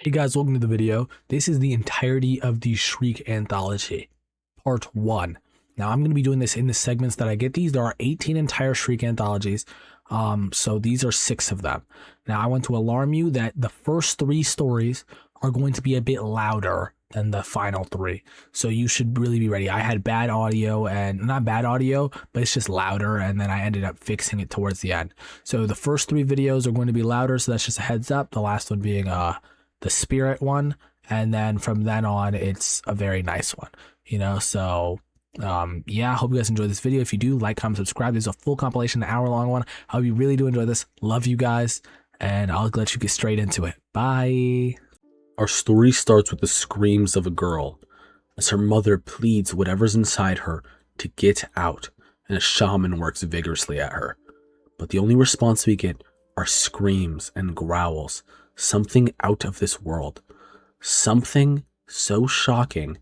Hey guys, welcome to the video. This is the entirety of the Shriek Anthology, part 1. Now I'm going to be doing this in the segments that I get these. There are 18 entire Shriek Anthologies, so these are 6 of them. Now I want to alarm you that the first 3 stories are going to be a bit louder than the final 3, so you should really be ready. I had bad audio, and not bad audio, but it's just louder, and then I ended up fixing it towards the end. So the first 3 videos are going to be louder, so that's just a heads up. The last one being the spirit one, and then from then on it's a very nice one, so yeah, I hope you guys enjoyed this video. If you do, like, comment, subscribe. There's a full compilation, an hour-long one. I hope you really do enjoy this. Love you guys, and I'll let you get straight into it. Bye. Our story starts with the screams of a girl as her mother pleads whatever's inside her to get out, and a shaman works vigorously at her. But the only response we get are screams and growls. Something out of this world. Something so shocking,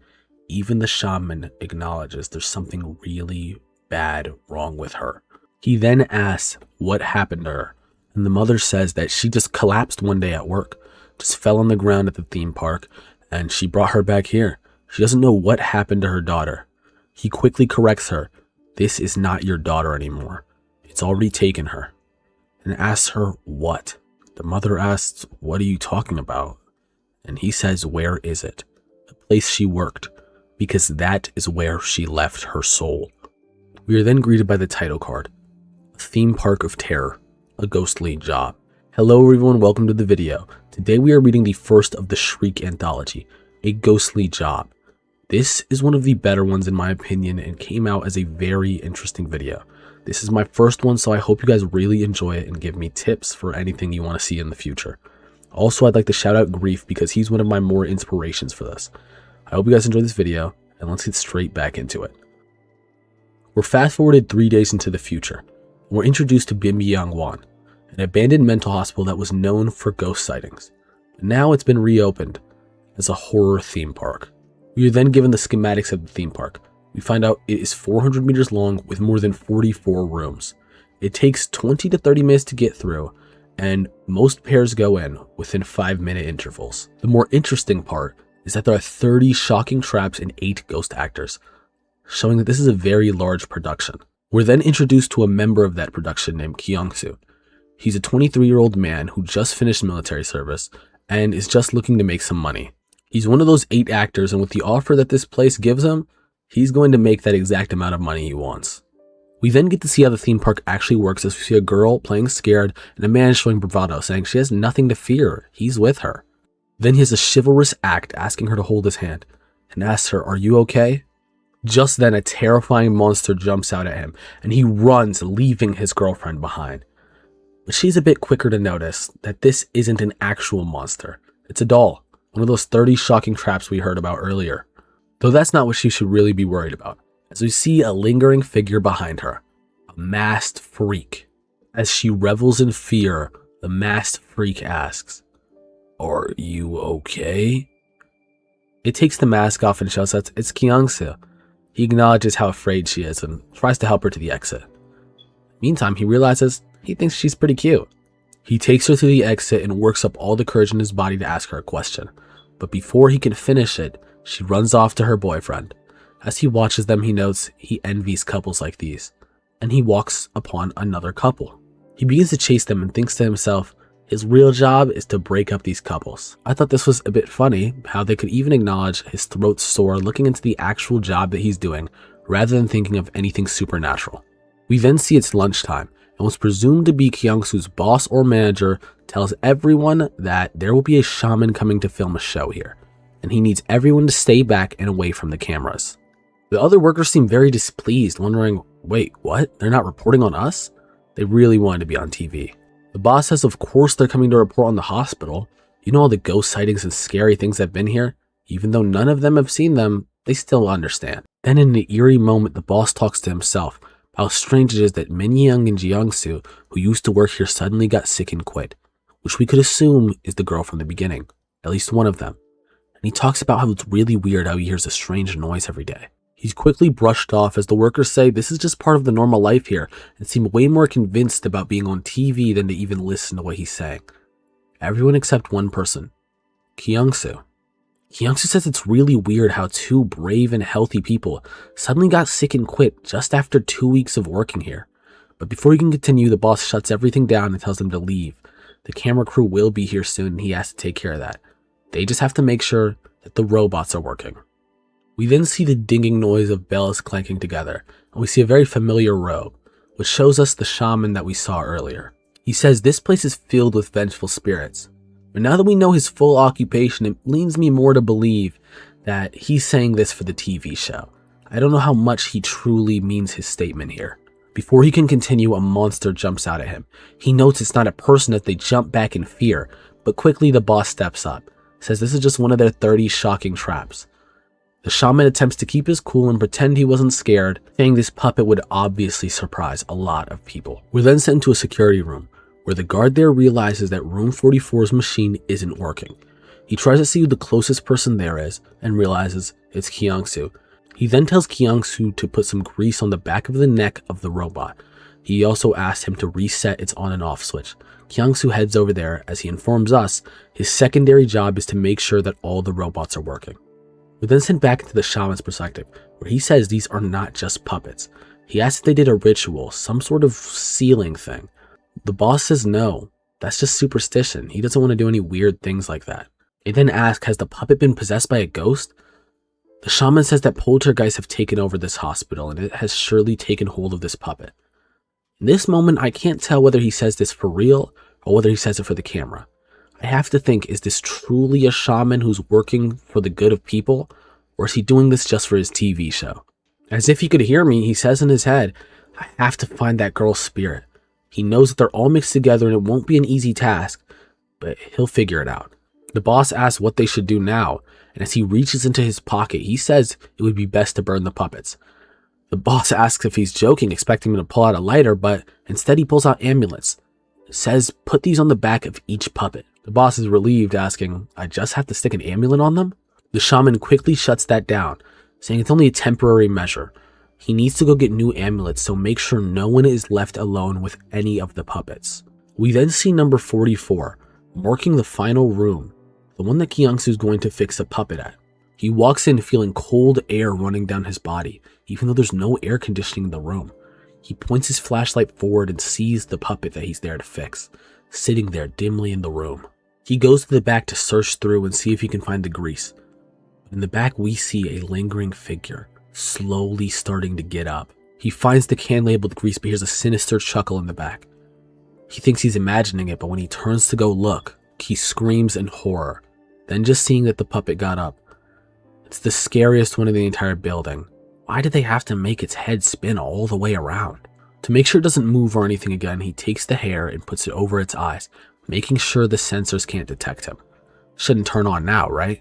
even the shaman acknowledges there's something really bad wrong with her. He then asks what happened to her, and the mother says that she just collapsed one day at work, just fell on the ground at the theme park, and she brought her back here. She doesn't know what happened to her daughter. He quickly corrects her. This is not your daughter anymore. It's already taken her. And asks her what. The mother asks, what are you talking about? And he says, where is it? The place she worked, because that is where she left her soul. We are then greeted by the title card, a theme park of terror, a ghostly job. Hello everyone, welcome to the video. Today we are reading the first of the Shriek Anthology, a ghostly job. This is one of the better ones in my opinion and came out as a very interesting video. This is my first one, so I hope you guys really enjoy it and give me tips for anything you want to see in the future. Also, I'd like to shout out Grief because he's one of my more inspirations for this. I hope you guys enjoyed this video, and let's get straight back into it. We're fast forwarded 3 days into the future. We're introduced to Bimbiyangwan, an abandoned mental hospital that was known for ghost sightings. Now it's been reopened as a horror theme park. We are then given the schematics of the theme park. We find out it is 400 meters long with more than 44 rooms. It takes 20 to 30 minutes to get through, and most pairs go in within 5-minute intervals. The more interesting part is that there are 30 shocking traps and 8 ghost actors, showing that this is a very large production. We're then introduced to a member of that production named Kyungsu. He's a 23-year-old man who just finished military service and is just looking to make some money. He's one of those 8 actors, and with the offer that this place gives him, he's going to make that exact amount of money he wants. We then get to see how the theme park actually works as we see a girl playing scared and a man showing bravado, saying she has nothing to fear. He's with her. Then he has a chivalrous act asking her to hold his hand and asks her, are you okay? Just then a terrifying monster jumps out at him and he runs, leaving his girlfriend behind. But she's a bit quicker to notice that this isn't an actual monster. It's a doll, one of those 30 shocking traps we heard about earlier. Though that's not what she should really be worried about, as we see a lingering figure behind her, a masked freak. As she revels in fear, the masked freak asks, are you okay? It takes the mask off and shouts out, it's Kyungsu. He acknowledges how afraid she is and tries to help her to the exit. Meantime, he realizes he thinks she's pretty cute. He takes her to the exit and works up all the courage in his body to ask her a question. But before he can finish it, she runs off to her boyfriend. As he watches them, he notes he envies couples like these, and he walks upon another couple. He begins to chase them and thinks to himself, his real job is to break up these couples. I thought this was a bit funny, how they could even acknowledge his throat sore looking into the actual job that he's doing, rather than thinking of anything supernatural. We then see it's lunchtime, and what's presumed to be Kyungsu's boss or manager tells everyone that there will be a shaman coming to film a show here, and he needs everyone to stay back and away from the cameras. The other workers seem very displeased, wondering, wait, what? They're not reporting on us? They really wanted to be on TV. The boss says of course they're coming to report on the hospital. You know all the ghost sightings and scary things that have been here? Even though none of them have seen them, they still understand. Then in an eerie moment, the boss talks to himself about how strange it is that Min Young and Jiyoungsu, who used to work here, suddenly got sick and quit, which we could assume is the girl from the beginning, at least one of them. And he talks about how it's really weird how he hears a strange noise every day. He's quickly brushed off as the workers say this is just part of the normal life here and seem way more convinced about being on TV than to even listen to what he's saying. Everyone except one person, Kyungsu. Kyungsu says it's really weird how two brave and healthy people suddenly got sick and quit just after 2 weeks of working here. But before he can continue, the boss shuts everything down and tells them to leave. The camera crew will be here soon and he has to take care of that. They just have to make sure that the robots are working. We then see the dinging noise of bells clanking together, and we see a very familiar robe, which shows us the shaman that we saw earlier. He says this place is filled with vengeful spirits. But now that we know his full occupation, it leans me more to believe that he's saying this for the TV show. I don't know how much he truly means his statement here. Before he can continue, a monster jumps out at him. He notes it's not a person as they jump back in fear, but quickly the boss steps up, says this is just one of their 30 shocking traps. The shaman attempts to keep his cool and pretend he wasn't scared, saying this puppet would obviously surprise a lot of people. We're then sent to a security room, where the guard there realizes that room 44's machine isn't working. He tries to see who the closest person there is, and realizes it's Kyungsu. He then tells Kyungsu to put some grease on the back of the neck of the robot. He also asks him to reset its on and off switch. Kyungsu heads over there. As he informs us, his secondary job is to make sure that all the robots are working. We're then sent back into the shaman's perspective, where he says these are not just puppets. He asks if they did a ritual, some sort of sealing thing. The boss says no, that's just superstition. He doesn't want to do any weird things like that. They then ask, has the puppet been possessed by a ghost? The shaman says that poltergeists have taken over this hospital, and it has surely taken hold of this puppet. In this moment, I can't tell whether he says this for real, or whether he says it for the camera. I have to think, is this truly a shaman who's working for the good of people, or is he doing this just for his TV show? As if he could hear me, he says in his head, I have to find that girl's spirit. He knows that they're all mixed together and it won't be an easy task, but he'll figure it out. The boss asks what they should do now, and as he reaches into his pocket, he says it would be best to burn the puppets. The boss asks if he's joking, expecting him to pull out a lighter, but instead he pulls out amulets. Says, put these on the back of each puppet. The boss is relieved, asking, I just have to stick an amulet on them? The shaman quickly shuts that down, saying it's only a temporary measure. He needs to go get new amulets, so make sure no one is left alone with any of the puppets. We then see number 44, marking the final room, the one that Kyungsu is going to fix a puppet at. He walks in feeling cold air running down his body, even though there's no air conditioning in the room. He points his flashlight forward and sees the puppet that he's there to fix, sitting there dimly in the room. He goes to the back to search through and see if he can find the grease. In the back, we see a lingering figure, slowly starting to get up. He finds the can labeled grease, but hears a sinister chuckle in the back. He thinks he's imagining it, but when he turns to go look, he screams in horror. Then just seeing that the puppet got up. It's the scariest one in the entire building. Why did they have to make its head spin all the way around? To make sure it doesn't move or anything again, he takes the hair and puts it over its eyes, making sure the sensors can't detect him. Shouldn't turn on now, right?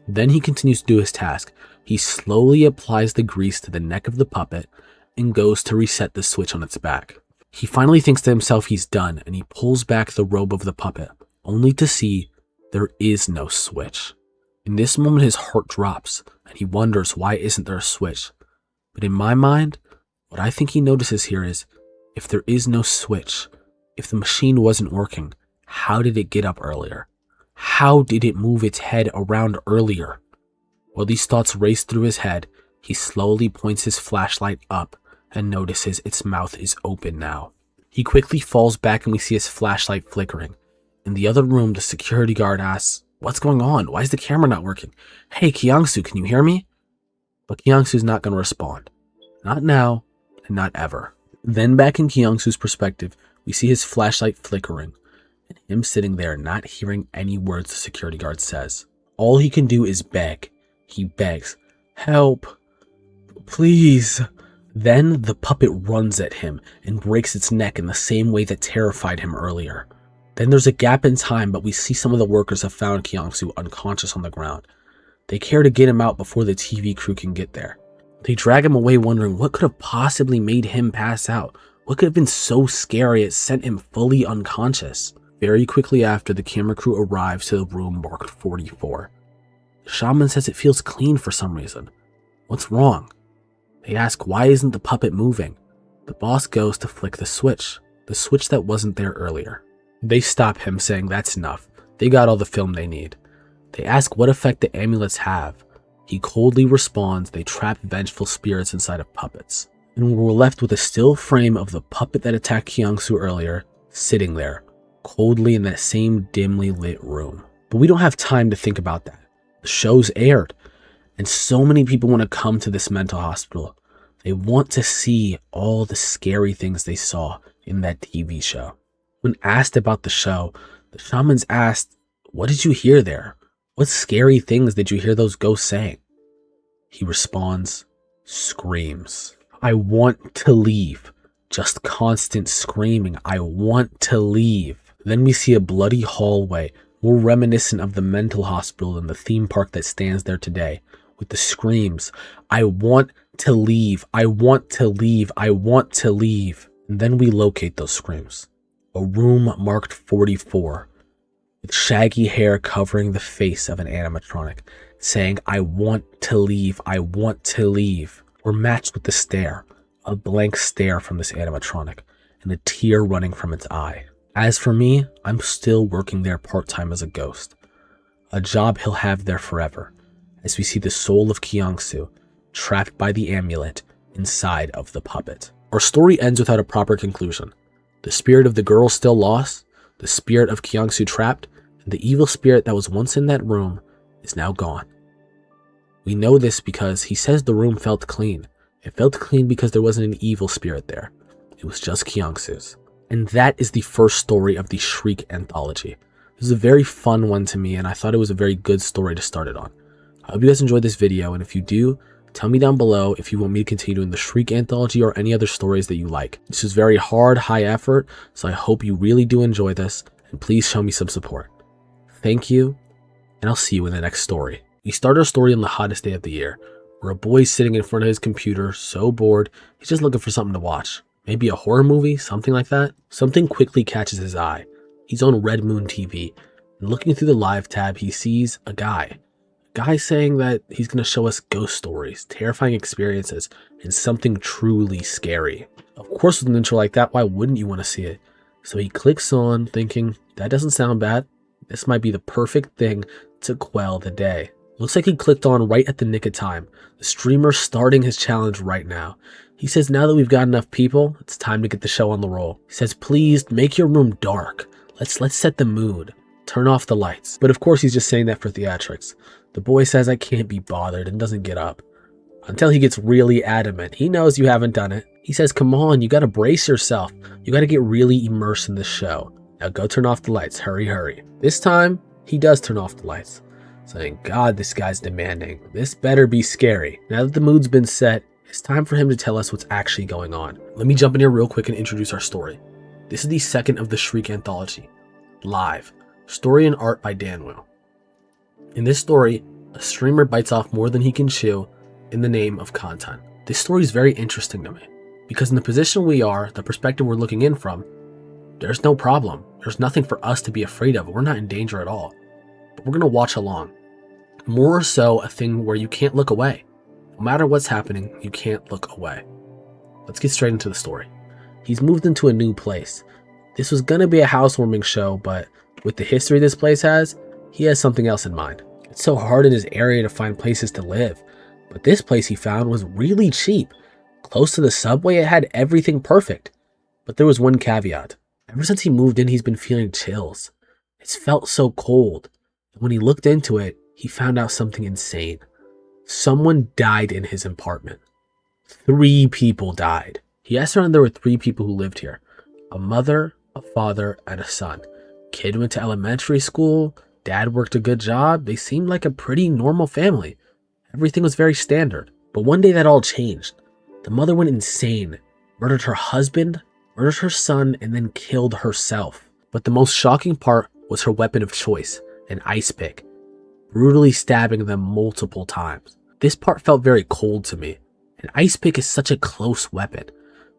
Then he continues to do his task. He slowly applies the grease to the neck of the puppet and goes to reset the switch on its back. He finally thinks to himself he's done, and he pulls back the robe of the puppet, only to see there is no switch. In this moment, his heart drops, and he wonders why isn't there a switch. But in my mind, what I think he notices here is, if there is no switch, if the machine wasn't working, how did it get up earlier? How did it move its head around earlier? While these thoughts race through his head, he slowly points his flashlight up and notices its mouth is open now. He quickly falls back and we see his flashlight flickering. In the other room, the security guard asks, what's going on? Why is the camera not working? Hey, Kyungsu, can you hear me? But Kyungsu's not going to respond. Not now, and not ever. Then back in Kyungsu's perspective, we see his flashlight flickering, and him sitting there not hearing any words the security guard says. All he can do is beg. He begs, help, please. Then the puppet runs at him and breaks its neck in the same way that terrified him earlier. Then there's a gap in time, but we see some of the workers have found Kyungsu unconscious on the ground. They care to get him out before the TV crew can get there. They drag him away wondering what could have possibly made him pass out. What could have been so scary it sent him fully unconscious? Very quickly after, the camera crew arrives to the room marked 44. The shaman says it feels clean for some reason. What's wrong? They ask why isn't the puppet moving? The boss goes to flick the switch that wasn't there earlier. They stop him, saying that's enough. They got all the film they need. They ask what effect the amulets have. He coldly responds they trap vengeful spirits inside of puppets. And we're left with a still frame of the puppet that attacked Kyungsu earlier, sitting there, coldly in that same dimly lit room. But we don't have time to think about that. The show's aired, and so many people want to come to this mental hospital. They want to see all the scary things they saw in that TV show. When asked about the show, the shamans asked, "What did you hear there? What scary things did you hear those ghosts saying?" He responds, "Screams. I want to leave." Just constant screaming, "I want to leave." Then we see a bloody hallway, more reminiscent of the mental hospital than the theme park that stands there today, with the screams, "I want to leave, I want to leave, I want to leave." And then we locate those screams. A room marked 44, with shaggy hair covering the face of an animatronic, saying, "I want to leave, I want to leave." We're matched with the stare, a blank stare from this animatronic, and a tear running from its eye. As for me, I'm still working there part-time as a ghost, a job he'll have there forever, as we see the soul of Kyungsu trapped by the amulet inside of the puppet. Our story ends without a proper conclusion. The spirit of the girl still lost, the spirit of Kyungsu trapped, and the evil spirit that was once in that room is now gone. We know this because he says the room felt clean. It felt clean because there wasn't an evil spirit there. It was just Kyungsu's. And that is the first story of the Shriek anthology. This is a very fun one to me, and I thought it was a very good story to start it on. I hope you guys enjoyed this video, and if you do, tell me down below if you want me to continue doing the Shriek anthology or any other stories that you like. This is very hard, high effort, so I hope you really do enjoy this, and please show me some support. Thank you, and I'll see you in the next story. We start our story on the hottest day of the year, where a boy's sitting in front of his computer, so bored, he's just looking for something to watch. Maybe a horror movie, something like that. Something quickly catches his eye. He's on Red Moon TV, and looking through the live tab, he sees a guy saying that he's going to show us ghost stories, terrifying experiences, and something truly scary. Of course, with an intro like that, why wouldn't you want to see it? So he clicks on, thinking, that doesn't sound bad. This might be the perfect thing to quell the day. Looks like he clicked on right at the nick of time. The streamer's starting his challenge right now. He says now that we've got enough people, it's time to get the show on the roll. He says, please make your room dark. Let's set the mood. Turn off the lights. But of course he's just saying that for theatrics. The boy says I can't be bothered and doesn't get up. Until he gets really adamant. He knows you haven't done it. He says, come on, you gotta brace yourself. You gotta get really immersed in the show. Now go turn off the lights. Hurry, hurry. This time, he does turn off the lights. Saying, God, this guy's demanding. This better be scary. Now that the mood's been set, it's time for him to tell us what's actually going on. Let me jump in here real quick and introduce our story. This is the second of the Shriek anthology. Live. Story and art by Danwell. In this story, a streamer bites off more than he can chew in the name of content. This story is very interesting to me, because in the position we are, the perspective we're looking in from, there's no problem. There's nothing for us to be afraid of. We're not in danger at all. But we're going to watch along. More so a thing where you can't look away. No matter what's happening, you can't look away. Let's get straight into the story. He's moved into a new place. This was going to be a housewarming show, but with the history this place has, he has something else in mind. It's so hard in his area to find places to live, but this place he found was really cheap. Close to the subway, it had everything perfect. But there was one caveat. Ever since he moved in, he's been feeling chills. It's felt so cold. And when he looked into it, he found out something insane. Someone died in his apartment. 3 people died. He asked around, there were 3 people who lived here. A mother, a father, and a son. Kid went to elementary school. Dad worked a good job. They seemed like a pretty normal family. Everything was very standard. But one day that all changed. The mother went insane, murdered her husband, murdered her son, and then killed herself. But the most shocking part was her weapon of choice, an ice pick, brutally stabbing them multiple times. This part felt very cold to me. An ice pick is such a close weapon.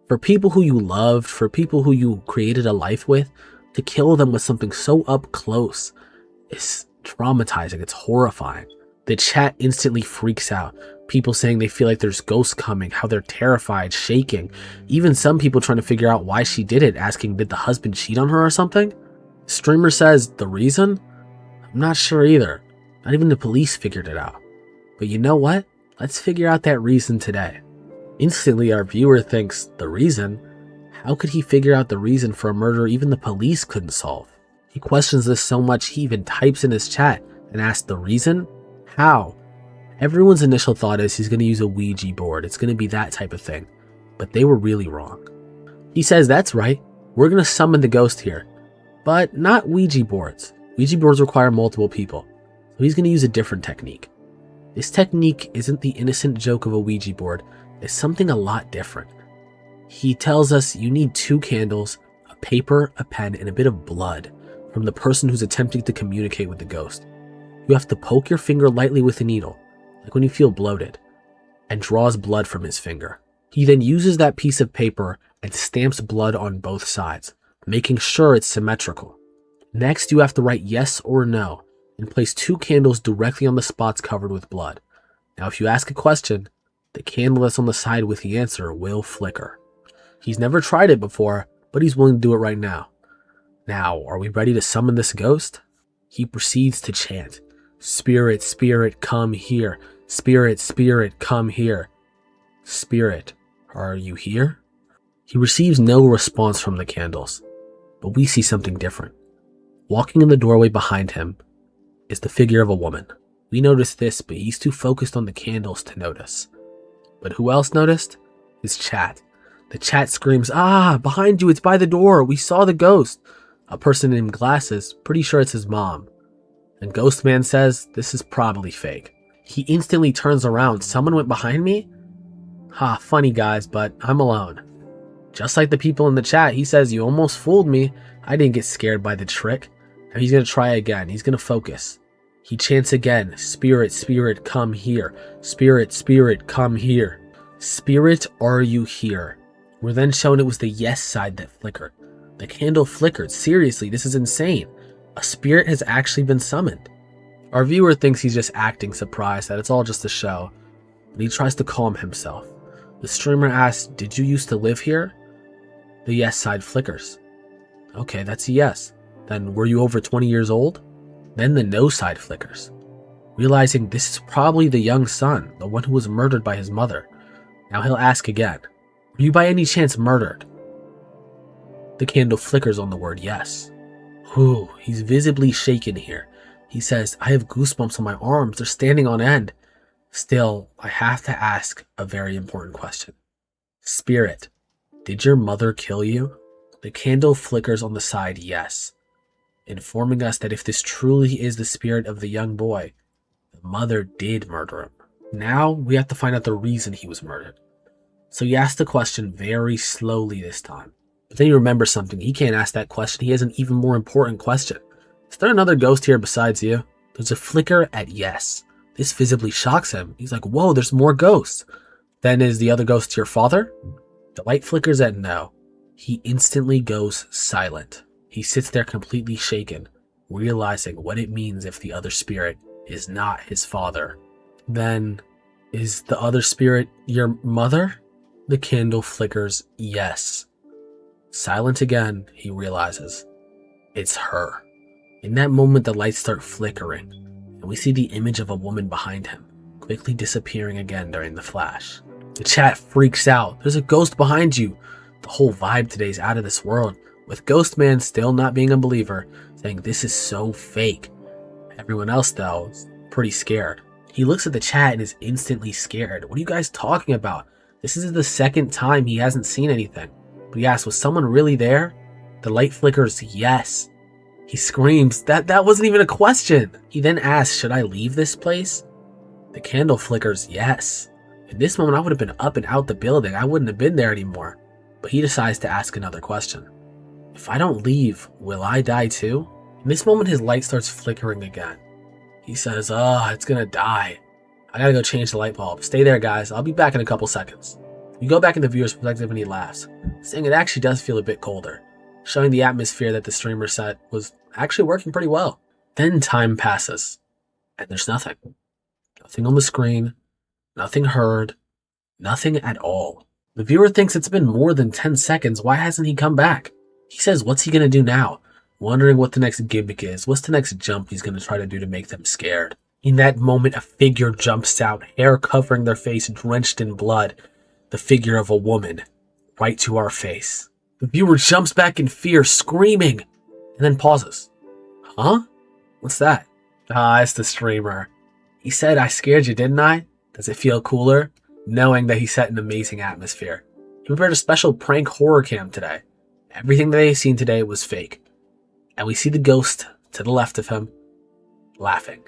For people who you loved, for people who you created a life with, to kill them with something so up close is traumatizing. It's horrifying. The chat instantly freaks out. People saying they feel like there's ghosts coming, how they're terrified, shaking. Even some people trying to figure out why she did it, asking did the husband cheat on her or something? The streamer says the reason? I'm not sure either. Not even the police figured it out. But you know what? Let's figure out that reason today. Instantly, our viewer thinks, the reason? How could he figure out the reason for a murder even the police couldn't solve? He questions this so much he even types in his chat and asks the reason? How? Everyone's initial thought is he's going to use a Ouija board. It's going to be that type of thing. But they were really wrong. He says, that's right. We're going to summon the ghost here. But not Ouija boards. Ouija boards require multiple people. So he's going to use a different technique. This technique isn't the innocent joke of a Ouija board. It's something a lot different. He tells us you need 2 candles, a paper, a pen, and a bit of blood from the person who's attempting to communicate with the ghost. You have to poke your finger lightly with a needle, like when you feel bloated, and draws blood from his finger. He then uses that piece of paper and stamps blood on both sides, making sure it's symmetrical. Next, you have to write yes or no and place 2 candles directly on the spots covered with blood. Now, if you ask a question, the candle that's on the side with the answer will flicker. He's never tried it before, but he's willing to do it right now. Now, are we ready to summon this ghost? He proceeds to chant, "Spirit, spirit, come here. Spirit, spirit, come here. Spirit, are you here?" He receives no response from the candles, but we see something different. Walking in the doorway behind him is the figure of a woman. We notice this, but he's too focused on the candles to notice. But who else noticed? His chat. The chat screams, "Ah, behind you, it's by the door. We saw the ghost." A person named Glasses, pretty sure it's his mom. And Ghost Man says, this is probably fake. He instantly turns around. Someone went behind me? Ha, funny guys, but I'm alone. Just like the people in the chat, he says, you almost fooled me. I didn't get scared by the trick. Now he's going to try again. He's going to focus. He chants again, "Spirit, spirit, come here. Spirit, spirit, come here. Spirit, are you here?" We're then shown it was the yes side that flickered. The candle flickered. Seriously, this is insane. A spirit has actually been summoned. Our viewer thinks he's just acting surprised, that it's all just a show, but he tries to calm himself. The streamer asks, "Did you used to live here?" The yes side flickers. Okay, that's a yes. Then were you over 20 years old? Then the no side flickers. Realizing this is probably the young son, the one who was murdered by his mother. Now he'll ask again, "Were you by any chance murdered?" The candle flickers on the word yes. Whew, he's visibly shaken here. He says, "I have goosebumps on my arms, they're standing on end." Still, I have to ask a very important question. Spirit, did your mother kill you? The candle flickers on the side yes, informing us that if this truly is the spirit of the young boy, the mother did murder him. Now we have to find out the reason he was murdered. So he asks the question very slowly this time. But then he remembers something. He can't ask that question. He has an even more important question. Is there another ghost here besides you? There's a flicker at yes. This visibly shocks him. He's like, whoa, there's more ghosts. Then is the other ghost your father? The light flickers at no. He instantly goes silent. He sits there completely shaken, realizing what it means if the other spirit is not his father. Then, is the other spirit your mother? The candle flickers yes. Silent again, he realizes. It's her. In that moment, the lights start flickering, and we see the image of a woman behind him, quickly disappearing again during the flash. The chat freaks out. There's a ghost behind you. The whole vibe today is out of this world, with Ghost Man still not being a believer, saying this is so fake. Everyone else, though, is pretty scared. He looks at the chat and is instantly scared. What are you guys talking about? This is the second time he hasn't seen anything. But he asks, was someone really there? The light flickers yes. He screams, that wasn't even a question. He then asks, should I leave this place? The candle flickers yes. In this moment, I would have been up and out the building. I wouldn't have been there anymore. But he decides to ask another question. If I don't leave, will I die too? In this moment, his light starts flickering again. He says, it's gonna die. I gotta go change the light bulb. Stay there, guys. I'll be back in a couple seconds. We go back in the viewer's perspective and he laughs, saying it actually does feel a bit colder, showing the atmosphere that the streamer set was actually working pretty well. Then time passes, and there's nothing. Nothing on the screen, nothing heard, nothing at all. The viewer thinks it's been more than 10 seconds. Why hasn't he come back? He says, what's he gonna do now? Wondering what the next gimmick is. What's the next jump he's gonna try to do to make them scared? In that moment, a figure jumps out, hair covering their face, drenched in blood. The figure of a woman, right to our face. The viewer jumps back in fear, screaming, and then pauses. Huh? What's that? Ah, it's the streamer. He said, I scared you, didn't I? Does it feel cooler? Knowing that he set an amazing atmosphere. He prepared a special prank horror cam today. Everything that they've seen today was fake. And we see the ghost to the left of him, laughing.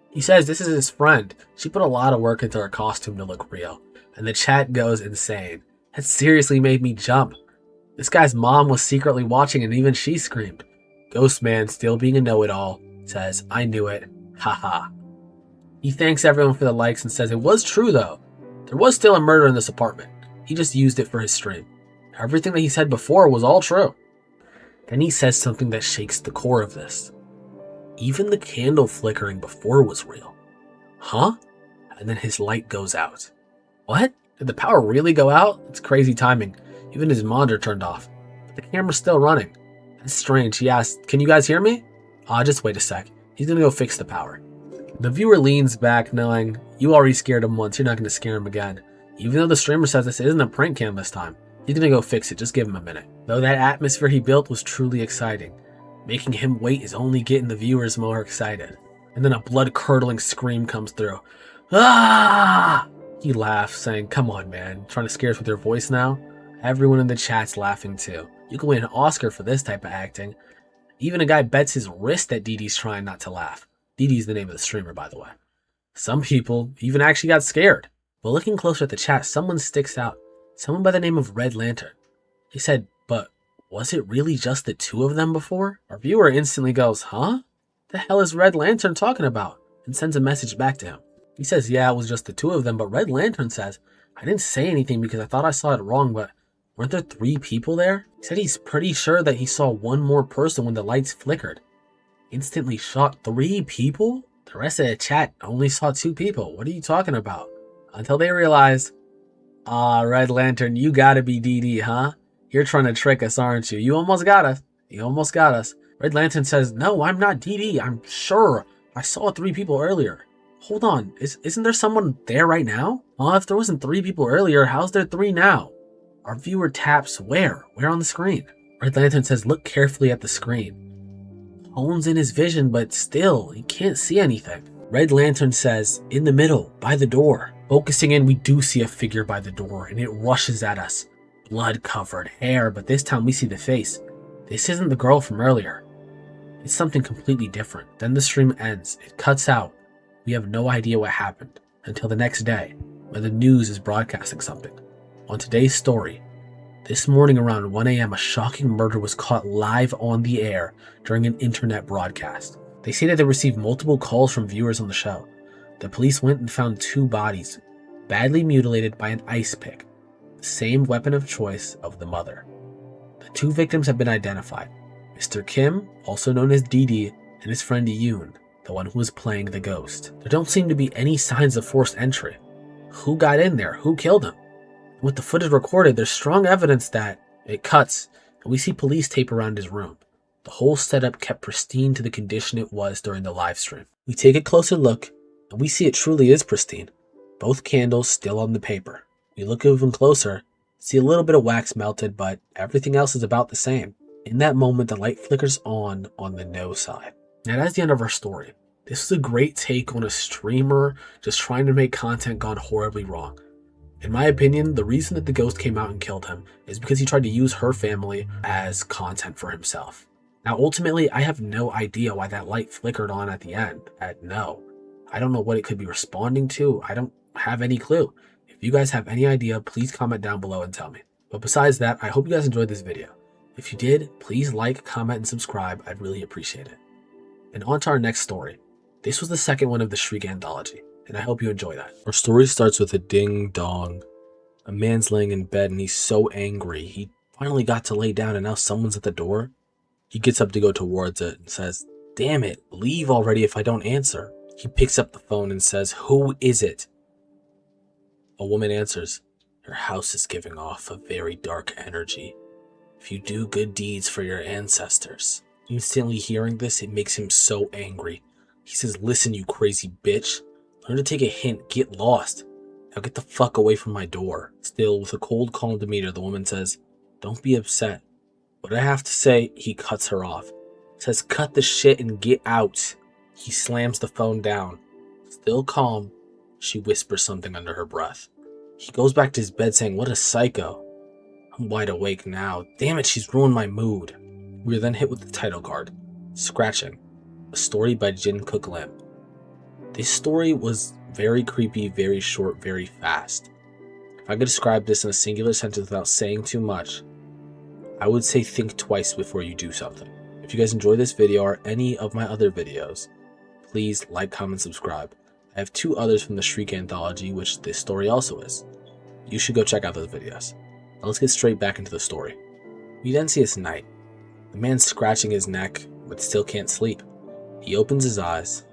He says this is his friend. She put a lot of work into her costume to look real. And the chat goes insane. That seriously made me jump. This guy's mom was secretly watching and even she screamed. Ghost Man, still being a know-it-all, says, I knew it. Haha. He thanks everyone for the likes and says it was true though. There was still a murder in this apartment. He just used it for his stream. Everything that he said before was all true. Then he says something that shakes the core of this. Even the candle flickering before was real. Huh? And then his light goes out. What? Did the power really go out? It's crazy timing. Even his monitor turned off. But the camera's still running. That's strange. He asked, can you guys hear me? Just wait a sec. He's gonna go fix the power. The viewer leans back knowing, you already scared him once, you're not gonna scare him again. Even though the streamer says this isn't a prank cam this time. He's gonna go fix it, just give him a minute. Though that atmosphere he built was truly exciting. Making him wait is only getting the viewers more excited. And then a blood-curdling scream comes through. Ah! He laughs, saying, come on man, trying to scare us with your voice now? Everyone in the chat's laughing too. You can win an Oscar for this type of acting. Even a guy bets his wrist that Dee Dee's trying not to laugh. Dee Dee's the name of the streamer, by the way. Some people even actually got scared. But looking closer at the chat, someone sticks out. Someone by the name of Red Lantern. He said, but was it really just the two of them before? Our viewer instantly goes, huh? The hell is Red Lantern talking about? And sends a message back to him. He says, yeah, it was just the two of them, but Red Lantern says, I didn't say anything because I thought I saw it wrong, but weren't there 3 people there? He said he's pretty sure that he saw one more person when the lights flickered. Instantly shocked, 3 people? The rest of the chat only saw 2 people. What are you talking about? Until they realized, Red Lantern, you gotta be Dee Dee, huh? You're trying to trick us, aren't you? You almost got us. You almost got us. Red Lantern says, no, I'm not Dee Dee. I'm sure. I saw 3 people earlier. Hold on, isn't there someone there right now? If there wasn't 3 people earlier, how's there 3 now? Our viewer taps where? Where on the screen? Red Lantern says, look carefully at the screen. Hones in his vision, but still, he can't see anything. Red Lantern says, in the middle, by the door. Focusing in, we do see a figure by the door, and it rushes at us. Blood-covered hair, but this time we see the face. This isn't the girl from earlier. It's something completely different. Then the stream ends. It cuts out. We have no idea what happened until the next day, when the news is broadcasting something. On today's story, this morning around 1 a.m. a shocking murder was caught live on the air during an internet broadcast. They say that they received multiple calls from viewers on the show. The police went and found 2 bodies, badly mutilated by an ice pick, the same weapon of choice of the mother. The 2 victims have been identified, Mr. Kim, also known as Dee Dee, and his friend Yoon, the one who was playing the ghost. There don't seem to be any signs of forced entry. Who got in there? Who killed him? And with the footage recorded, there's strong evidence that it cuts, and we see police tape around his room. The whole setup kept pristine to the condition it was during the live stream. We take a closer look, and we see it truly is pristine. Both candles still on the paper. We look even closer, see a little bit of wax melted, but everything else is about the same. In that moment, the light flickers on the no side. Now that's the end of our story. This was a great take on a streamer just trying to make content gone horribly wrong. In my opinion, the reason that the ghost came out and killed him is because he tried to use her family as content for himself. Now ultimately, I have no idea why that light flickered on at the end. I don't know what it could be responding to. I don't have any clue. If you guys have any idea, please comment down below and tell me. But besides that, I hope you guys enjoyed this video. If you did, please like, comment, and subscribe. I'd really appreciate it. And on to our next story. This was the second one of the Shriek Anthology, and I hope you enjoy that. Our story starts with a ding-dong. A man's laying in bed and he's so angry. He finally got to lay down and now someone's at the door. He gets up to go towards it and says, damn it, leave already if I don't answer. He picks up the phone and says, who is it? A woman answers, your house is giving off a very dark energy. If you do good deeds for your ancestors. Instantly hearing this, it makes him so angry. He says, "Listen, you crazy bitch. Learn to take a hint, get lost. Now get the fuck away from my door." Still, with a cold, calm demeanor, the woman says, "Don't be upset. What I have to say," he cuts her off. Says, "Cut the shit and get out." He slams the phone down. Still calm, she whispers something under her breath. He goes back to his bed saying, "What a psycho." I'm wide awake now. Damn it, she's ruined my mood. We are then hit with the title card, Scratching, a story by Jin Cook Lim. This story was very creepy, very short, very fast. If I could describe this in a singular sentence without saying too much, I would say think twice before you do something. If you guys enjoy this video or any of my other videos, please like, comment, subscribe. I have 2 others from the Shriek Anthology, which this story also is. You should go check out those videos. Now let's get straight back into the story. We then see it's night. The man's scratching his neck, but still can't sleep. He opens his eyes,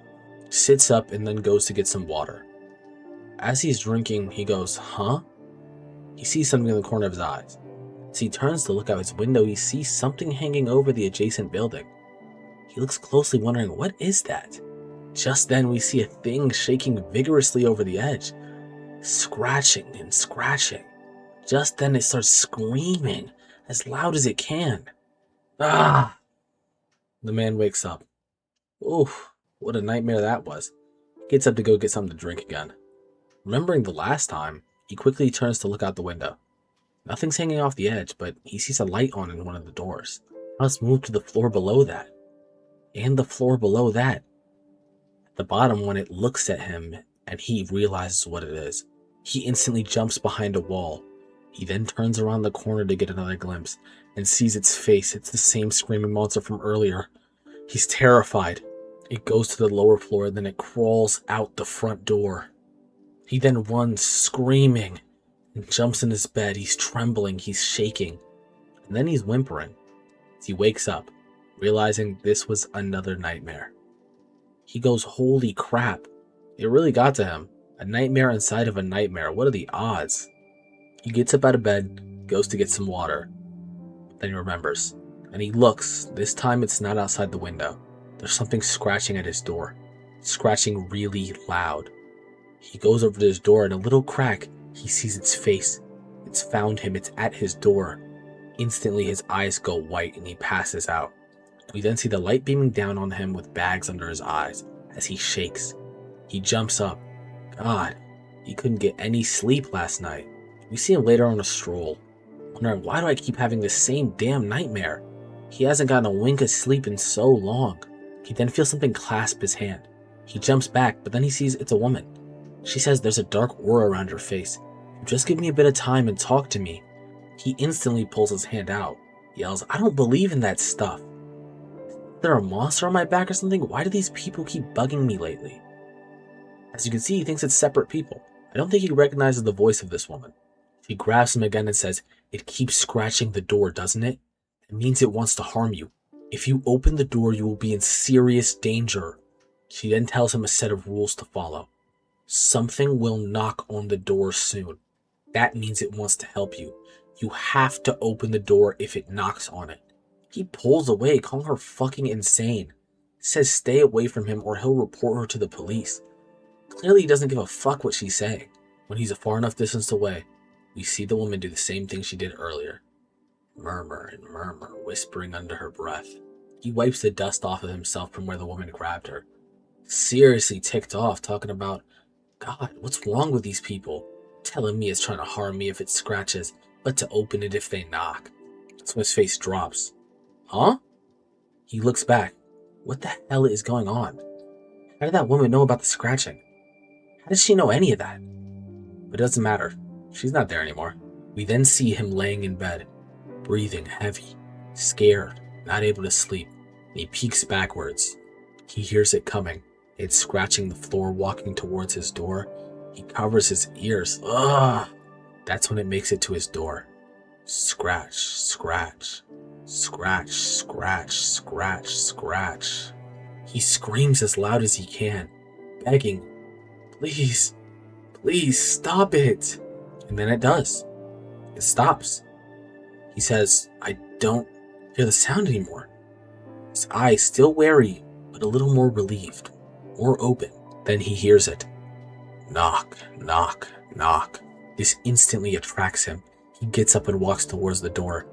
sits up, and then goes to get some water. As he's drinking, he goes, "Huh?" He sees something in the corner of his eyes. As he turns to look out his window, he sees something hanging over the adjacent building. He looks closely, wondering, what is that? Just then, we see a thing shaking vigorously over the edge, scratching and scratching. Just then, it starts screaming as loud as it can. Ah! The man wakes up. Oof, what a nightmare that was. Gets up to go get something to drink again. Remembering the last time, he quickly turns to look out the window. Nothing's hanging off the edge, but he sees a light on in one of the doors. Now let's move to the floor below that. And the floor below that. At the bottom, when it looks at him and he realizes what it is, he instantly jumps behind a wall. He then turns around the corner to get another glimpse and sees its face. It's the same screaming monster from earlier. He's terrified. It goes to the lower floor, then it crawls out the front door. He then runs screaming and jumps in his bed. He's trembling, he's shaking, and then he's whimpering as he wakes up, realizing this was another nightmare. He goes, "Holy crap, it really got to him. A nightmare inside of a nightmare. What are the odds?" He gets up out of bed, goes to get some water. Then he remembers, and he looks. This time it's not outside the window. There's something scratching at his door, scratching really loud. He goes over to his door, and a little crack, he sees its face. It's found him. It's at his door. Instantly, his eyes go white, and he passes out. We then see the light beaming down on him with bags under his eyes as he shakes. He jumps up. God, he couldn't get any sleep last night. We see him later on a stroll, wondering, why do I keep having this same damn nightmare? He hasn't gotten a wink of sleep in so long. He then feels something clasp his hand. He jumps back, but then he sees it's a woman. She says there's a dark aura around her face. "Just give me a bit of time and talk to me." He instantly pulls his hand out, yells, "I don't believe in that stuff. Is there a monster on my back or something? Why do these people keep bugging me lately?" As you can see, he thinks it's separate people. I don't think he recognizes the voice of this woman. He grabs him again and says, "It keeps scratching the door, doesn't it? It means it wants to harm you. If you open the door, you will be in serious danger." She then tells him a set of rules to follow. Something will knock on the door soon. That means it wants to help you. You have to open the door if it knocks on it. He pulls away, calling her fucking insane. Says stay away from him or he'll report her to the police. Clearly he doesn't give a fuck what she's saying. When he's a far enough distance away, we see the woman do the same thing she did earlier. Murmur and murmur, whispering under her breath. He wipes the dust off of himself from where the woman grabbed her. Seriously ticked off, talking about, God, what's wrong with these people? Telling me it's trying to harm me if it scratches, but to open it if they knock. That's when his face drops. Huh? He looks back. What the hell is going on? How did that woman know about the scratching? How did she know any of that? But it doesn't matter. She's not there anymore. We then see him laying in bed, breathing heavy, scared, not able to sleep. And he peeks backwards. He hears it coming. It's scratching the floor, walking towards his door. He covers his ears. Ugh! That's when it makes it to his door. Scratch, scratch, scratch, scratch, scratch, scratch. He screams as loud as he can, begging, "Please, please stop it." And then it does. It stops. He says, "I don't hear the sound anymore." His eyes still wary, but a little more relieved. Door open. Then he hears it. Knock, knock, knock. This instantly attracts him. He gets up and walks towards the door.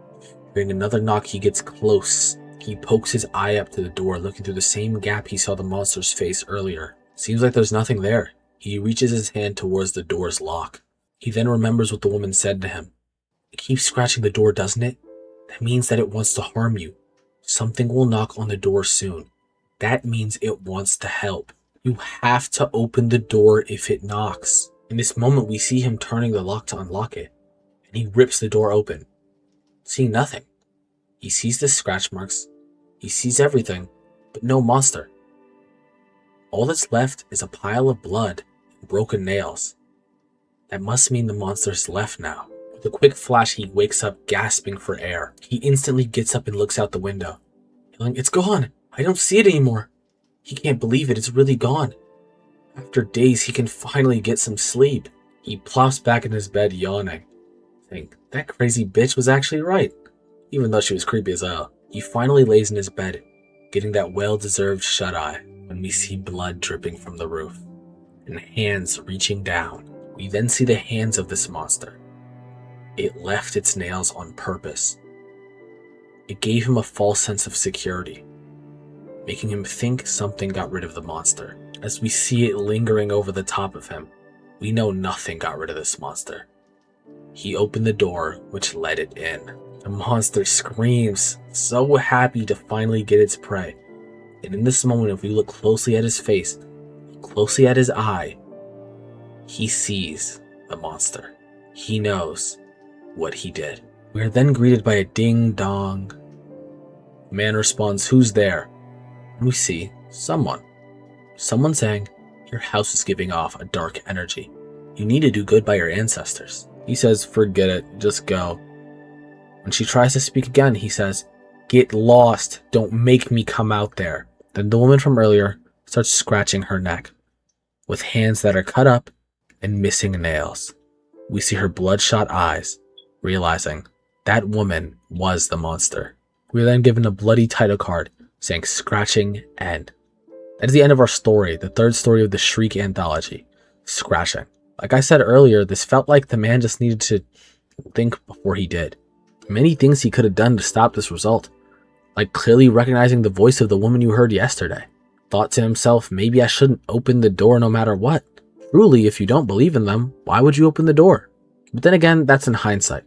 Hearing another knock, he gets close. He pokes his eye up to the door, looking through the same gap he saw the monster's face earlier. Seems like there's nothing there. He reaches his hand towards the door's lock. He then remembers what the woman said to him. It keeps scratching the door, doesn't it? That means that it wants to harm you. Something will knock on the door soon. That means it wants to help. You have to open the door if it knocks. In this moment, we see him turning the lock to unlock it, and he rips the door open. Seeing nothing. He sees the scratch marks, he sees everything, but no monster. All that's left is a pile of blood and broken nails. That must mean the monster's left now. With a quick flash, he wakes up gasping for air. He instantly gets up and looks out the window, yelling, "It's gone! I don't see it anymore!" He can't believe it, it's really gone. After days, he can finally get some sleep. He plops back in his bed, yawning. Think, that crazy bitch was actually right. Even though she was creepy as hell. He finally lays in his bed, getting that well-deserved shut-eye, when we see blood dripping from the roof, and hands reaching down. We then see the hands of this monster. It left its nails on purpose. It gave him a false sense of security, making him think something got rid of the monster. As we see it lingering over the top of him, we know nothing got rid of this monster. He opened the door, which let it in. The monster screams, so happy to finally get its prey. And in this moment, if we look closely at his face, closely at his eye, he sees the monster. He knows what he did. We are then greeted by a ding-dong. The man responds, "Who's there?" And we see someone. Someone saying, "Your house is giving off a dark energy. You need to do good by your ancestors." He says, "Forget it, just go." When she tries to speak again, he says, "Get lost, don't make me come out there." Then the woman from earlier starts scratching her neck, with hands that are cut up and missing nails. We see her bloodshot eyes, realizing that woman was the monster. We are then given a bloody title card saying "Scratching End." That is the end of our story, the third story of the Shriek anthology, Scratching. Like I said earlier, this felt like the man just needed to think before he did. Many things he could have done to stop this result, like clearly recognizing the voice of the woman you heard yesterday. Thought to himself, maybe I shouldn't open the door no matter what. Truly, if you don't believe in them, why would you open the door? But then again, that's in hindsight.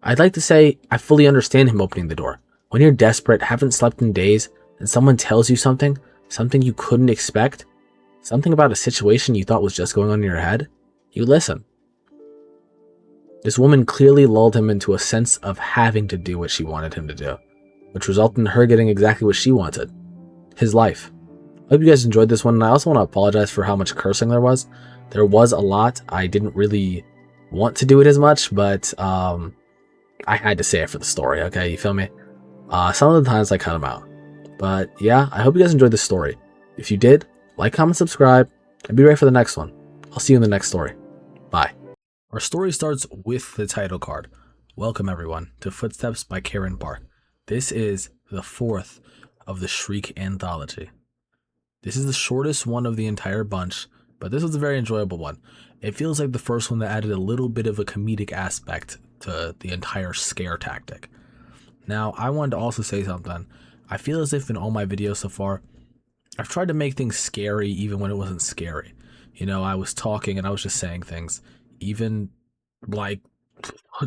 I'd like to say I fully understand him opening the door. When you're desperate, haven't slept in days, and someone tells you something you couldn't expect, something about a situation you thought was just going on in your head, you listen. This woman clearly lulled him into a sense of having to do what she wanted him to do, which resulted in her getting exactly what she wanted, his life. I hope you guys enjoyed this one, and I also want to apologize for how much cursing there was. There was a lot. I didn't really want to do it as much, but I had to say it for the story, okay? You feel me? Some of the times I cut them out. But yeah, I hope you guys enjoyed this story. If you did, like, comment, subscribe, and be ready for the next one. I'll see you in the next story. Bye. Our story starts with the title card. Welcome everyone to Footsteps by Karen Park. This is the fourth of the Shriek anthology. This is the shortest one of the entire bunch, but this was a very enjoyable one. It feels like the first one that added a little bit of a comedic aspect to the entire scare tactic. Now, I wanted to also say something. I feel as if in all my videos so far, I've tried to make things scary even when it wasn't scary. You know, I was talking and I was just saying things, even like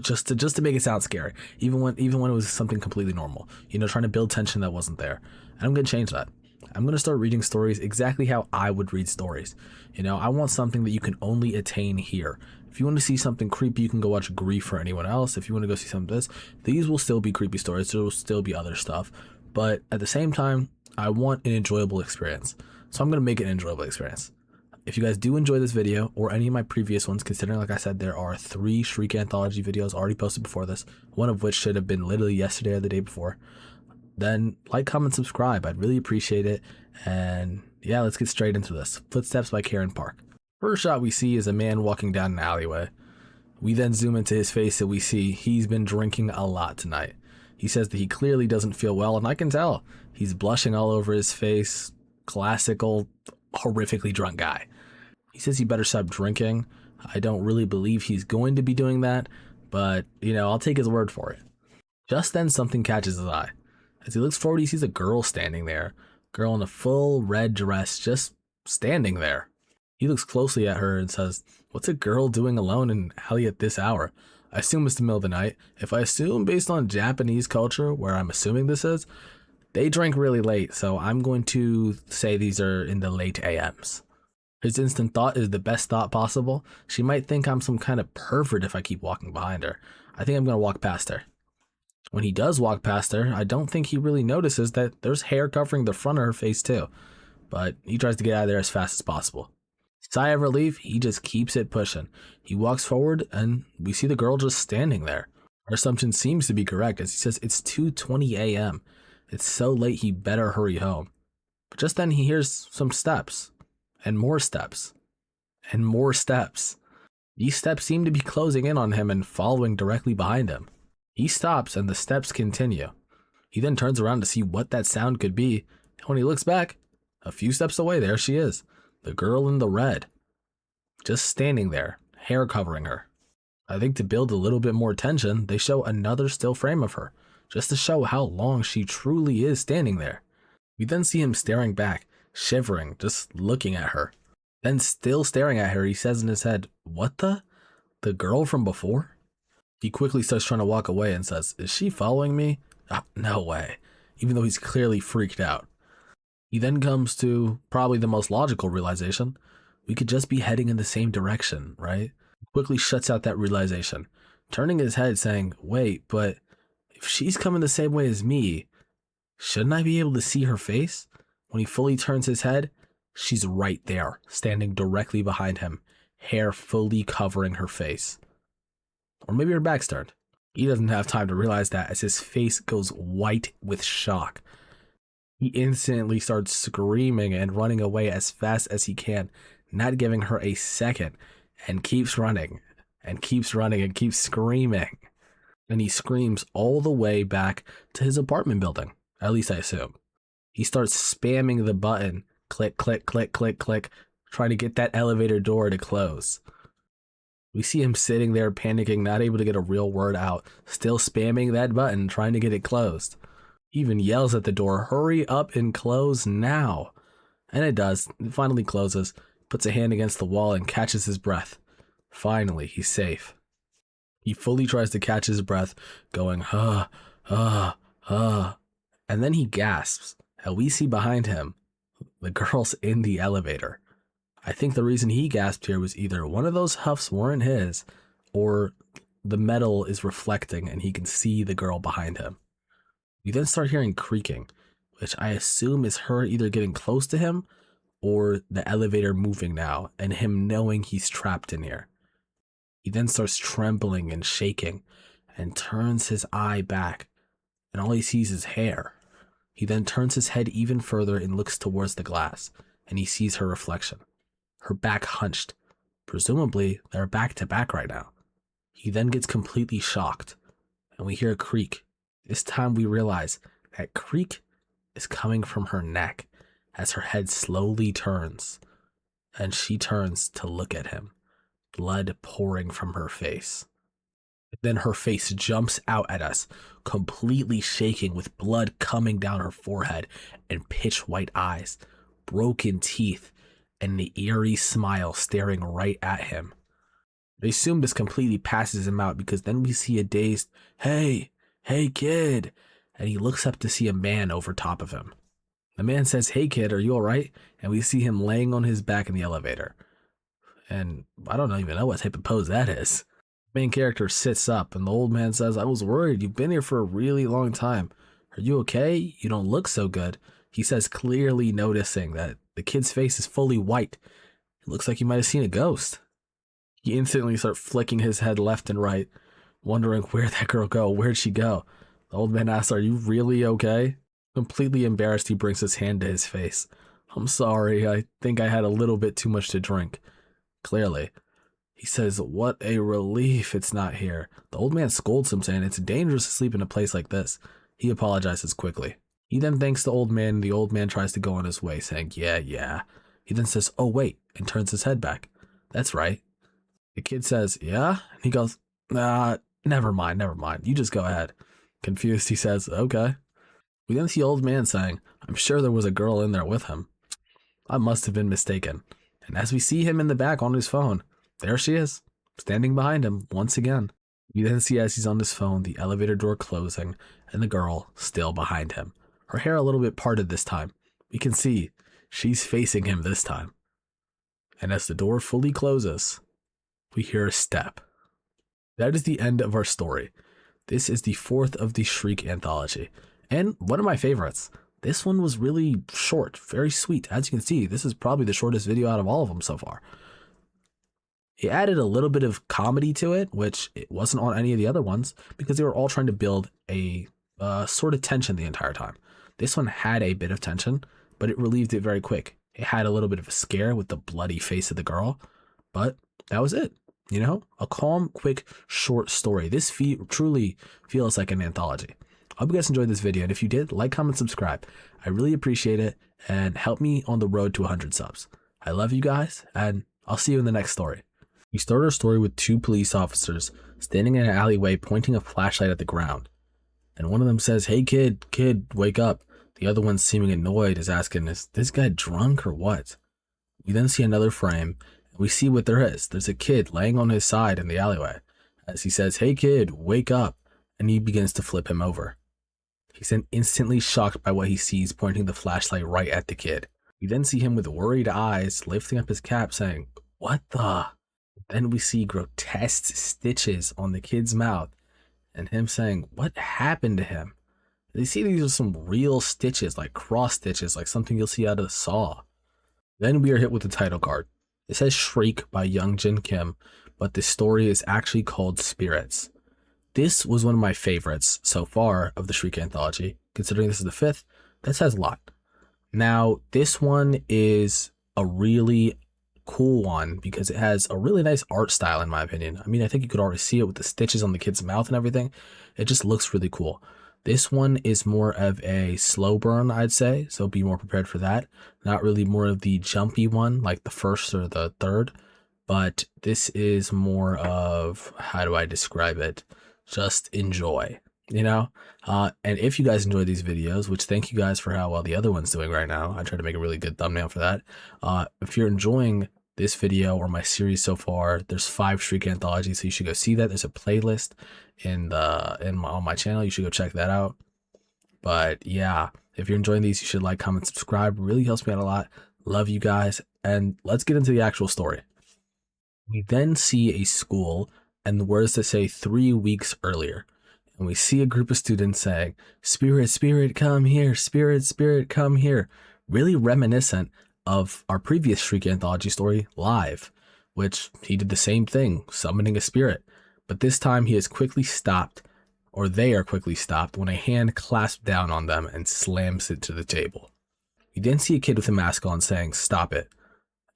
just to make it sound scary, even when it was something completely normal. You know, trying to build tension that wasn't there. And I'm gonna change that. I'm gonna start reading stories exactly how I would read stories. You know, I want something that you can only attain here. If you want to see something creepy, you can go watch Grief or anyone else. If you want to go see some of this, these will still be creepy stories. There will still be other stuff. But at the same time, I want an enjoyable experience. So I'm going to make it an enjoyable experience. If you guys do enjoy this video or any of my previous ones, considering, like I said, there are 3 Shriek anthology videos already posted before this, one of which should have been literally yesterday or the day before, then like, comment, subscribe. I'd really appreciate it. And yeah, let's get straight into this. Footsteps by Karen Park. First shot we see is a man walking down an alleyway. We then zoom into his face and we see he's been drinking a lot tonight. He says that he clearly doesn't feel well, and I can tell. He's blushing all over his face. Classical horrifically drunk guy. He says he better stop drinking. I don't really believe he's going to be doing that, but, I'll take his word for it. Just then something catches his eye. As he looks forward, he sees a girl standing there. Girl in a full red dress, just standing there. He looks closely at her and says, "What's a girl doing alone in an alley at this hour? I assume it's the middle of the night. If I assume based on Japanese culture, where I'm assuming this is, they drink really late, so I'm going to say these are in the late AMs. His instant thought is the best thought possible. She might think I'm some kind of pervert if I keep walking behind her. I think I'm going to walk past her. When he does walk past her, I don't think he really notices that there's hair covering the front of her face too. But he tries to get out of there as fast as possible. Sigh of relief, he just keeps it pushing. He walks forward and we see the girl just standing there. Our assumption seems to be correct as he says it's 2:20 a.m. It's so late he better hurry home. But just then he hears some steps. And more steps. And more steps. These steps seem to be closing in on him and following directly behind him. He stops and the steps continue. He then turns around to see what that sound could be. And when he looks back, a few steps away, there she is. The girl in the red. Just standing there, hair covering her. I think to build a little bit more tension, they show another still frame of her, just to show how long she truly is standing there. We then see him staring back, shivering, just looking at her. Then still staring at her, he says in his head, "What the? The girl from before?" He quickly starts trying to walk away and says, "Is she following me? No way," even though he's clearly freaked out. He then comes to probably the most logical realization. We could just be heading in the same direction, right? He quickly shuts out that realization, turning his head saying, "Wait, but if she's coming the same way as me, shouldn't I be able to see her face?" When he fully turns his head, she's right there, standing directly behind him, hair fully covering her face. Or maybe her back's turned. He doesn't have time to realize that as his face goes white with shock. He instantly starts screaming and running away as fast as he can, not giving her a second, and keeps running and keeps running and keeps screaming. And he screams all the way back to his apartment building, at least I assume. He starts spamming the button, click, click, click, click, click, trying to get that elevator door to close. We see him sitting there panicking, not able to get a real word out, still spamming that button, trying to get it closed. He even yells at the door, "Hurry up and close now." And it does. It finally closes, puts a hand against the wall and catches his breath. Finally, he's safe. He fully tries to catch his breath, going, and then he gasps. And we see behind him, the girl's in the elevator. I think the reason he gasped here was either one of those huffs weren't his, or the metal is reflecting and he can see the girl behind him. We then start hearing creaking, which I assume is her either getting close to him or the elevator moving now and him knowing he's trapped in here. He then starts trembling and shaking and turns his eye back, and all he sees is hair. He then turns his head even further and looks towards the glass, and he sees her reflection. Her back hunched. Presumably, they're back to back right now. He then gets completely shocked, and we hear a creak. This time we realize that creak is coming from her neck as her head slowly turns, and she turns to look at him, blood pouring from her face. Then her face jumps out at us, completely shaking with blood coming down her forehead and pitch white eyes, broken teeth, and an eerie smile staring right at him. I assume this completely passes him out because then we see a dazed, hey kid, and he looks up to see a man over top of him. The man says, "Hey kid, are you alright?" And we see him laying on his back in the elevator. And I don't even know what type of pose that is. Main character sits up and the old man says, "I was worried. You've been here for a really long time. Are you okay? You don't look so good." He says, clearly noticing that the kid's face is fully white. It looks like he might have seen a ghost. He instantly starts flicking his head left and right, wondering where'd that girl go? Where'd she go? The old man asks, "Are you really okay?" Completely embarrassed, he brings his hand to his face. "I'm sorry. I think I had a little bit too much to drink." Clearly. He says, "What a relief it's not here." The old man scolds him, saying it's dangerous to sleep in a place like this. He apologizes quickly. He then thanks the old man, and the old man tries to go on his way, saying, yeah, He then says, "Oh, wait," and turns his head back. "That's right." The kid says, "Yeah?" And he goes, never mind, never mind. You just go ahead." Confused, he says, "Okay." We then see old man saying, "I'm sure there was a girl in there with him. I must have been mistaken." And as we see him in the back on his phone, there she is, standing behind him once again. We then see as he's on his phone, the elevator door closing, and the girl still behind him. Her hair a little bit parted this time. We can see she's facing him this time. And as the door fully closes, we hear a step. That is the end of our story. This is the fourth of the Shriek anthology, and one of my favorites. This one was really short, very sweet. As you can see, this is probably the shortest video out of all of them so far. It added a little bit of comedy to it, which it wasn't on any of the other ones, because they were all trying to build a sort of tension the entire time. This one had a bit of tension, but it relieved it very quick. It had a little bit of a scare with the bloody face of the girl, but that was it. You know, a calm, quick, short story. This truly feels like an anthology. I hope you guys enjoyed this video, and if you did, like, comment, subscribe. I really appreciate it, and help me on the road to 100 subs. I love you guys, and I'll see you in the next story. We start our story with two police officers standing in an alleyway pointing a flashlight at the ground. And one of them says, "Hey kid, wake up." The other one, seeming annoyed, is asking, "Is this guy drunk or what?" We then see another frame, and we see what there is. There's a kid laying on his side in the alleyway. As he says, "Hey kid, wake up," and he begins to flip him over. He's then instantly shocked by what he sees, pointing the flashlight right at the kid. We then see him with worried eyes, lifting up his cap, saying, "What the?" Then we see grotesque stitches on the kid's mouth, and him saying, "What happened to him?" They see these are some real stitches, like cross stitches, like something you'll see out of the Saw. Then we are hit with the title card. It says Shriek by Young Jin Kim, but the story is actually called Spirits. This was one of my favorites so far of the Shriek anthology. Considering this is the fifth, that says a lot. Now, this one is a really cool one because it has a really nice art style, in my opinion. I mean, I think you could already see it with the stitches on the kid's mouth and everything. It just looks really cool. This one is more of a slow burn, I'd say, so be more prepared for that. Not really more of the jumpy one like the first or the third, but this is more of, how do I describe it? Just enjoy, you know? And if you guys enjoy these videos, which thank you guys for how well the other one's doing right now. I try to make a really good thumbnail for that. If you're enjoying this video or my series so far, there's 5 Shriek anthologies, so you should go see that. There's a playlist on my channel. You should go check that out. But yeah, if you're enjoying these, you should like, comment, subscribe. It really helps me out a lot. Love you guys. And let's get into the actual story. We then see a school and the words that say 3 weeks earlier. And we see a group of students saying, "Spirit, spirit, come here. Spirit, spirit, come here." Really reminiscent of our previous Shriek anthology story, Live, which he did the same thing, summoning a spirit. But this time he is quickly stopped, or they are quickly stopped, when a hand clasps down on them and slams it to the table. We then see a kid with a mask on saying, "Stop it."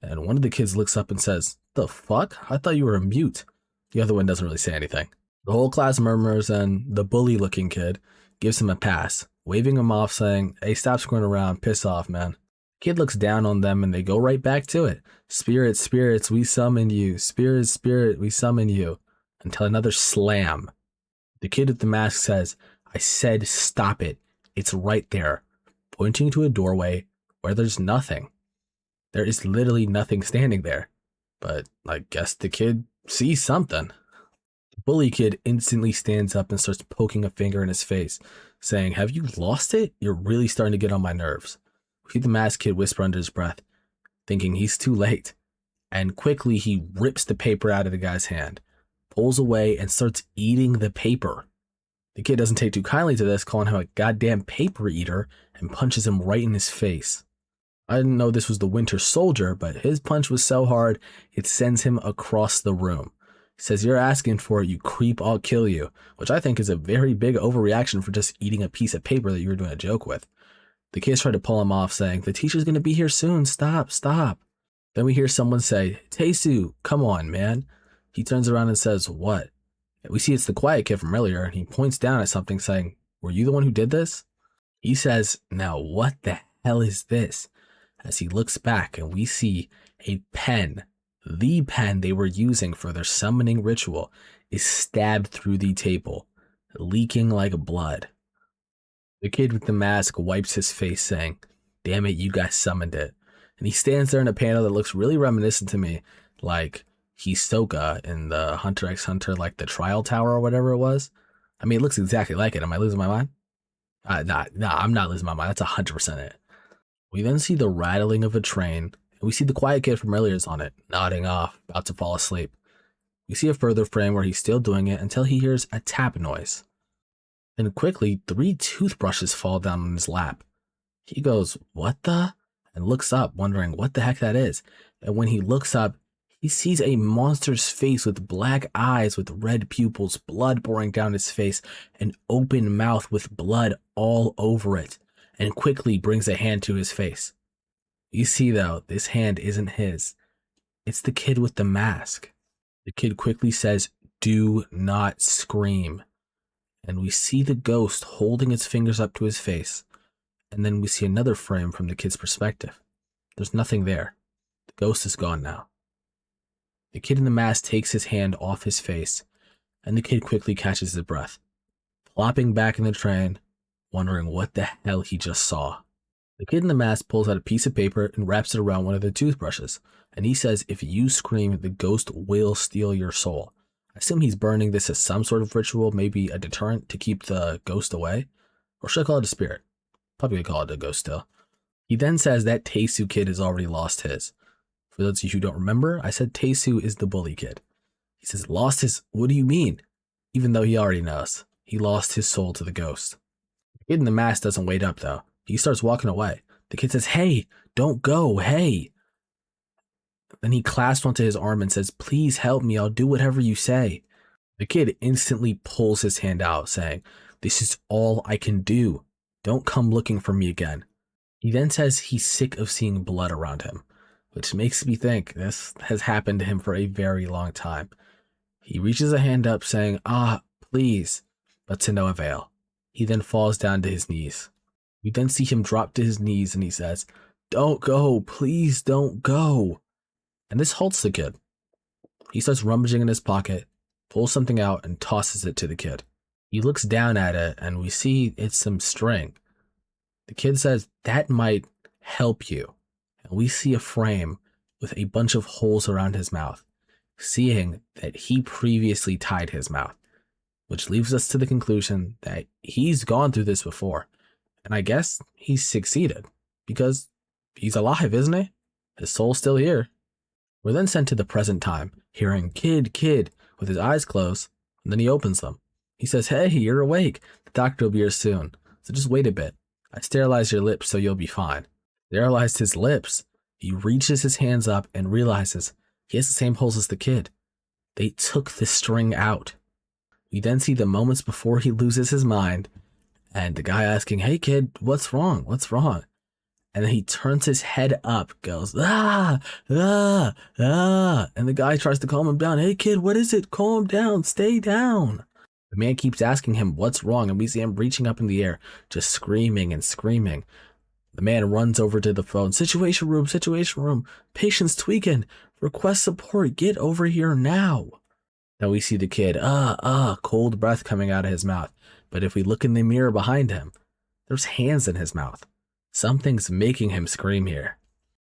And one of the kids looks up and says, "The fuck? I thought you were a mute." The other one doesn't really say anything. The whole class murmurs, and the bully-looking kid gives him a pass, waving him off, saying, "Hey, stop screwing around, piss off, man." Kid looks down on them, and they go right back to it. "Spirit, spirits, we summon you. Spirit, spirit, we summon you." Until another slam. The kid with the mask says, "I said stop it. It's right there," pointing to a doorway where there's nothing. There is literally nothing standing there. But I guess the kid sees something. The bully kid instantly stands up and starts poking a finger in his face, saying, "Have you lost it? You're really starting to get on my nerves." We see the masked kid whisper under his breath, thinking he's too late. And quickly he rips the paper out of the guy's hand, pulls away, and starts eating the paper. The kid doesn't take too kindly to this, calling him a goddamn paper eater, and punches him right in his face. I didn't know this was the Winter Soldier, but his punch was so hard, it sends him across the room. He says, "You're asking for it, you creep, I'll kill you," which I think is a very big overreaction for just eating a piece of paper that you were doing a joke with. The kids try to pull him off, saying, "The teacher's going to be here soon, stop, stop." Then we hear someone say, "Taesu, come on, man." He turns around and says, "What?" We see it's the quiet kid from earlier, and he points down at something, saying, "Were you the one who did this?" He says, "Now what the hell is this?" as he looks back and we see a pen, the pen they were using for their summoning ritual, is stabbed through the table, leaking like blood. The kid with the mask wipes his face, saying, "Damn it, you guys summoned it." And he stands there in a panel that looks really reminiscent to me, like Hisoka in the Hunter x Hunter, like the trial tower or whatever it was. I mean, it looks exactly like it. Am I losing my mind? Nah, I'm not losing my mind. That's 100% it. We then see the rattling of a train, and we see the quiet kid from earlier is on it, nodding off, about to fall asleep. We see a further frame where he's still doing it until he hears a tap noise. Then quickly, 3 toothbrushes fall down on his lap. He goes, "What the?" and looks up, wondering what the heck that is. And when he looks up, he sees a monster's face with black eyes with red pupils, blood pouring down his face, an open mouth with blood all over it, and quickly brings a hand to his face. You see, though, this hand isn't his. It's the kid with the mask. The kid quickly says, "Do not scream." And we see the ghost holding its fingers up to his face. And then we see another frame from the kid's perspective. There's nothing there. The ghost is gone now. The kid in the mask takes his hand off his face, and the kid quickly catches his breath, plopping back in the train, wondering what the hell he just saw. The kid in the mask pulls out a piece of paper and wraps it around one of the toothbrushes, and he says, "If you scream, the ghost will steal your soul." I assume he's burning this as some sort of ritual, maybe a deterrent to keep the ghost away. Or should I call it a spirit? Probably call it a ghost still. He then says that Teisu kid has already lost his. For those of you who don't remember, I said Teisu is the bully kid. He says, "Lost his, what do you mean?" Even though he already knows. He lost his soul to the ghost. The kid in the mask doesn't wait up though. He starts walking away. The kid says, "Hey, don't go, hey." Then he clasps onto his arm and says, "Please help me, I'll do whatever you say." The kid instantly pulls his hand out, saying, "This is all I can do. Don't come looking for me again." He then says he's sick of seeing blood around him, which makes me think this has happened to him for a very long time. He reaches a hand up saying, "Please," but to no avail. He then falls down to his knees. We then see him drop to his knees and he says, "Don't go, please don't go." And this halts the kid. He starts rummaging in his pocket, pulls something out, and tosses it to the kid. He looks down at it, and we see it's some string. The kid says, "That might help you." And we see a frame with a bunch of holes around his mouth, seeing that he previously tied his mouth, which leaves us to the conclusion that he's gone through this before. And I guess he's succeeded, because he's alive, isn't he? His soul's still here. We're then sent to the present time, hearing "Kid, kid," with his eyes closed, and then he opens them. He says, "Hey, you're awake. The doctor will be here soon, so just wait a bit. I sterilized your lips so you'll be fine." Sterilized his lips. He reaches his hands up and realizes he has the same holes as the kid. They took the string out. We then see the moments before he loses his mind, and the guy asking, "Hey kid, what's wrong? What's wrong?" And then he turns his head up, goes, "Ah, ah, ah." And the guy tries to calm him down. "Hey kid, what is it? Calm down, stay down." The man keeps asking him what's wrong, and we see him reaching up in the air, just screaming and screaming. The man runs over to the phone. Situation room, patient's tweaking, request support, get over here now." Now we see the kid, cold breath coming out of his mouth. But if we look in the mirror behind him, there's hands in his mouth. Something's making him scream here.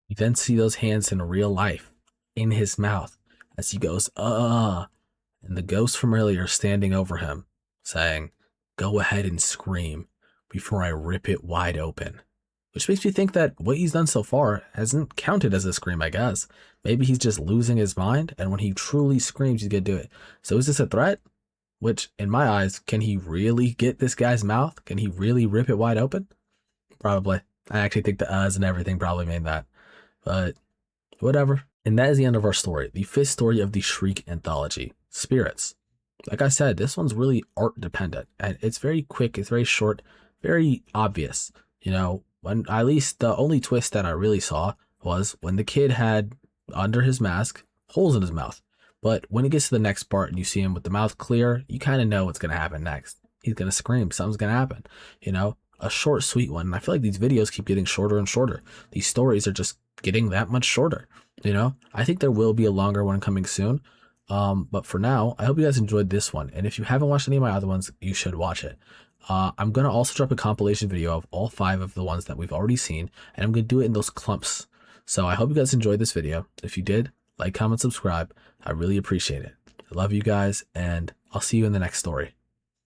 You then see those hands in real life, in his mouth, as he goes, and the ghost from earlier standing over him, saying, "Go ahead and scream before I rip it wide open." Which makes me think that what he's done so far hasn't counted as a scream, I guess. Maybe he's just losing his mind, and when he truly screams, he's gonna do it. So is this a threat? Which, in my eyes, can he really get this guy's mouth? Can he really rip it wide open? Probably. I actually think the uhs and everything probably made that. But whatever. And that is the end of our story. The 5th story of the Shriek anthology, Spirits. Like I said, this one's really art dependent. And it's very quick, it's very short, very obvious. You know, when at least the only twist that I really saw was when the kid had under his mask holes in his mouth. But when it gets to the next part and you see him with the mouth clear, you kind of know what's going to happen next. He's going to scream. Something's going to happen. You know, a short, sweet one. And I feel like these videos keep getting shorter and shorter. These stories are just getting that much shorter. You know, I think there will be a longer one coming soon. But for now, I hope you guys enjoyed this one. And if you haven't watched any of my other ones, you should watch it. I'm going to also drop a compilation video of all 5 of the ones that we've already seen, and I'm going to do it in those clumps. So I hope you guys enjoyed this video. If you did, like, comment, subscribe. I really appreciate it. I love you guys, and I'll see you in the next story.